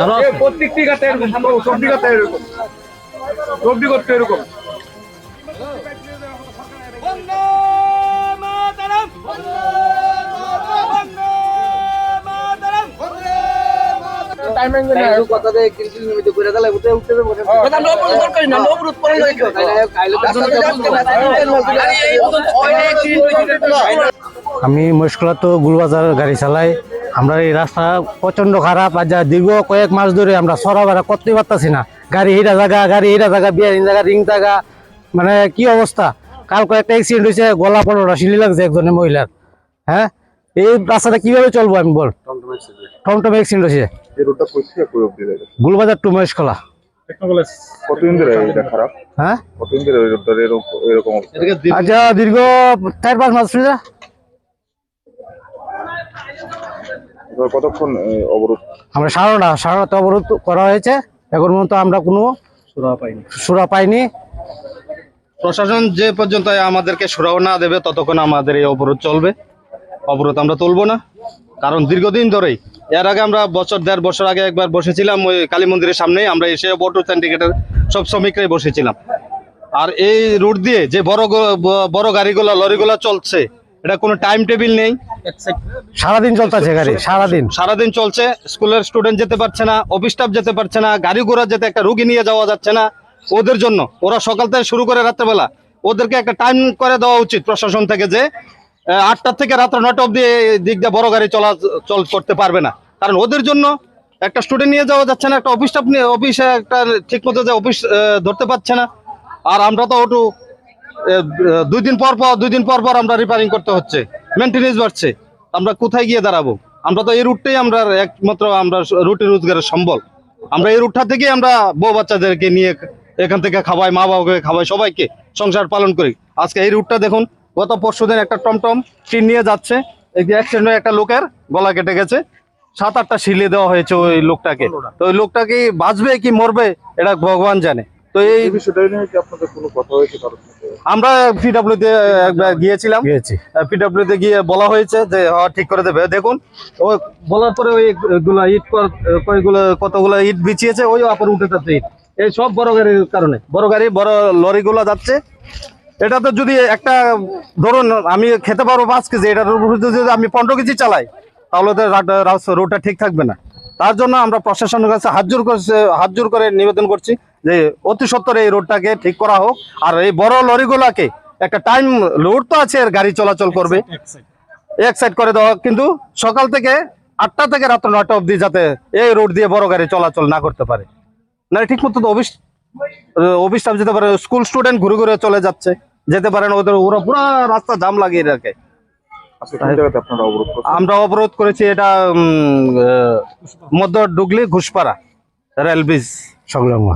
গাড়ি প্রত্যেকটি গাতে এরকম সবজি গাতে এরকম সবজি করতে এরকম আমি মুশকিলাত গুলবাজার গাড়ি চালাই। আমরা এই রাস্তা প্রচন্ড খারাপ, আর যা দীর্ঘ কয়েক মাস ধরে আমরা সরাবারা করতে পারতেছি না। গাড়ি হিটা জায়গা বিয়ারিং জায়গা রিং জায়গা, মানে কি অবস্থা। কাল কয়েকটা অ্যাক্সিডেন্ট হয়েছে, গলা পড়া শিলি লাগছে একজনের মহিলার। হ্যাঁ, এই রাস্তাটা কিভাবে চলবো আমি বল? টমটম অ্যাক্সিডেন্ট হয়েছে গুলবাজার টু মহেশখোলা। কতদিন ধরে এটা খারাপ? হ্যাঁ, কতদিন ধরে এরকম আচ্ছা, দীর্ঘ 4-5 মাস। কতক্ষণ অবরোধ? আমরা সারা রাত অবরোধ করা হয়েছে। এখন পর্যন্ত আমরা কোনো সুরা পাইনি। প্রশাসন যে পর্যন্ত আমাদেরকে সুরাও না দেবে ততক্ষণ আমাদের এই অবরোধ চলবে। অবরোধ আমরা তুলব না, কারণ দীর্ঘদিন ধরেই, এর আগে আমরা 1.5 বছর আগে একবার বসেছিলাম ওই কালী মন্দিরের সামনেই। আমরা এসে বটো সিন্ডিকেটের সব শ্রমিকরাই বসেছিলাম। আর এই রুট দিয়ে যে বড় গাড়িগুলো লরিগুলো চলছে, এটা কোনো টাইম টেবিল নেই। সারাদিন চলতেছে গাড়ি, সারাদিন চলছে। স্কুলের স্টুডেন্ট যেতে পারছে না, অফিস স্টাফ যেতে পারছে না, গাড়ি ঘোড়া যেতে একটা রুগী নিয়ে যাওয়া যাচ্ছে না। ওদের জন্য ওরা সকাল থেকে শুরু করে রাত্রেবেলা, ওদেরকে একটা টাইম করে দেওয়া উচিত প্রশাসন থেকে, যে 8টা থেকে রাত্র 9টা অব্দি দিক দিয়ে বড় গাড়ি চলাচল করতে পারবে না। কারণ ওদের জন্য একটা স্টুডেন্ট নিয়ে যাওয়া যাচ্ছে না, একটা অফিস স্টাফ নিয়ে অফিসে একটা ঠিক মতো যে অফিস ধরতে পারছে না। আর আমরা তো ওটু 2 দিন পর পর আমরা রিপেয়ারিং করতে হচ্ছে, মেনটেনেন্স বাড়ছে। আমরা কোথায় গিয়ে দাঁড়াবো? আমরা তো এই রুটটাই আমরা একমাত্র আমরা রুটি রোজগারের সম্বল। আমরা এই রুটটা থেকে আমরা বউ বাচ্চাদেরকে নিয়ে এখান থেকে খাওয়াই, মা বাবাকে খাওয়াই, সবাইকে সংসার পালন করি। আজকে এই রুটটা দেখুন, গত পরশুদিন একটা টমটম টিন নিয়ে যাচ্ছে, অ্যাক্সিডেন্ট হয়ে একটা লোকের গলা কেটে গেছে, 7-8টা শিলিয়ে দেওয়া হয়েছে ওই লোকটাকে। তো ওই লোকটা কি বাঁচবে কি মরবে এটা ভগবান জানে। তো এই বিষয়টা নিয়ে কি আপনাদের কোনো কথা হয়েছে? আমরা পিডব্লিউতে একবার গিয়েছিলাম, পিডব্লিউতে গিয়ে বলা হয়েছে যে ঠিক করে দেবে। দেখুন, ওই বলার পরে ওইগুলা ইট কতগুলো ইট বিছিয়েছে, ওই আবার উঠে যাচ্ছে ইট। এই সব বড় গাড়ির কারণে, বড় লরিগুলো যাচ্ছে। এটাতে যদি একটা, ধরুন আমি খেতে পারবো 5 কেজি, এটার যদি আমি 15 কেজি চালাই, তাহলে তো রোডটা ঠিক থাকবে না। তার জন্য আমরা প্রশাসনের কাছে হাত জোর করে নিবেদন করছি যে অতি সত্বর এই রোডটাকে ঠিক করা হোক। আর এই বড় লরিগুলাকে একটা টাইম, রোড তো আছে, গাড়ি চলাচল করবে, এক সাইড করে দেওয়া। কিন্তু সকাল থেকে 8টা থেকে রাত্র 9টা অবধি যাতে এই রোড দিয়ে বড় গাড়ি চলাচল না করতে পারে। না ঠিক মতো তো অফিস স্টাফ যেতে পারে, স্কুল স্টুডেন্ট ঘুরে ঘুরে চলে যাচ্ছে, যেতে পারে না। ওরা পুরো রাস্তা জাম লাগিয়ে রাখে। আমরা অবরোধ করেছি এটা মধ্য ডুগলি ঘুষপাড়া রেল ব্রিজ সংলগ্ন।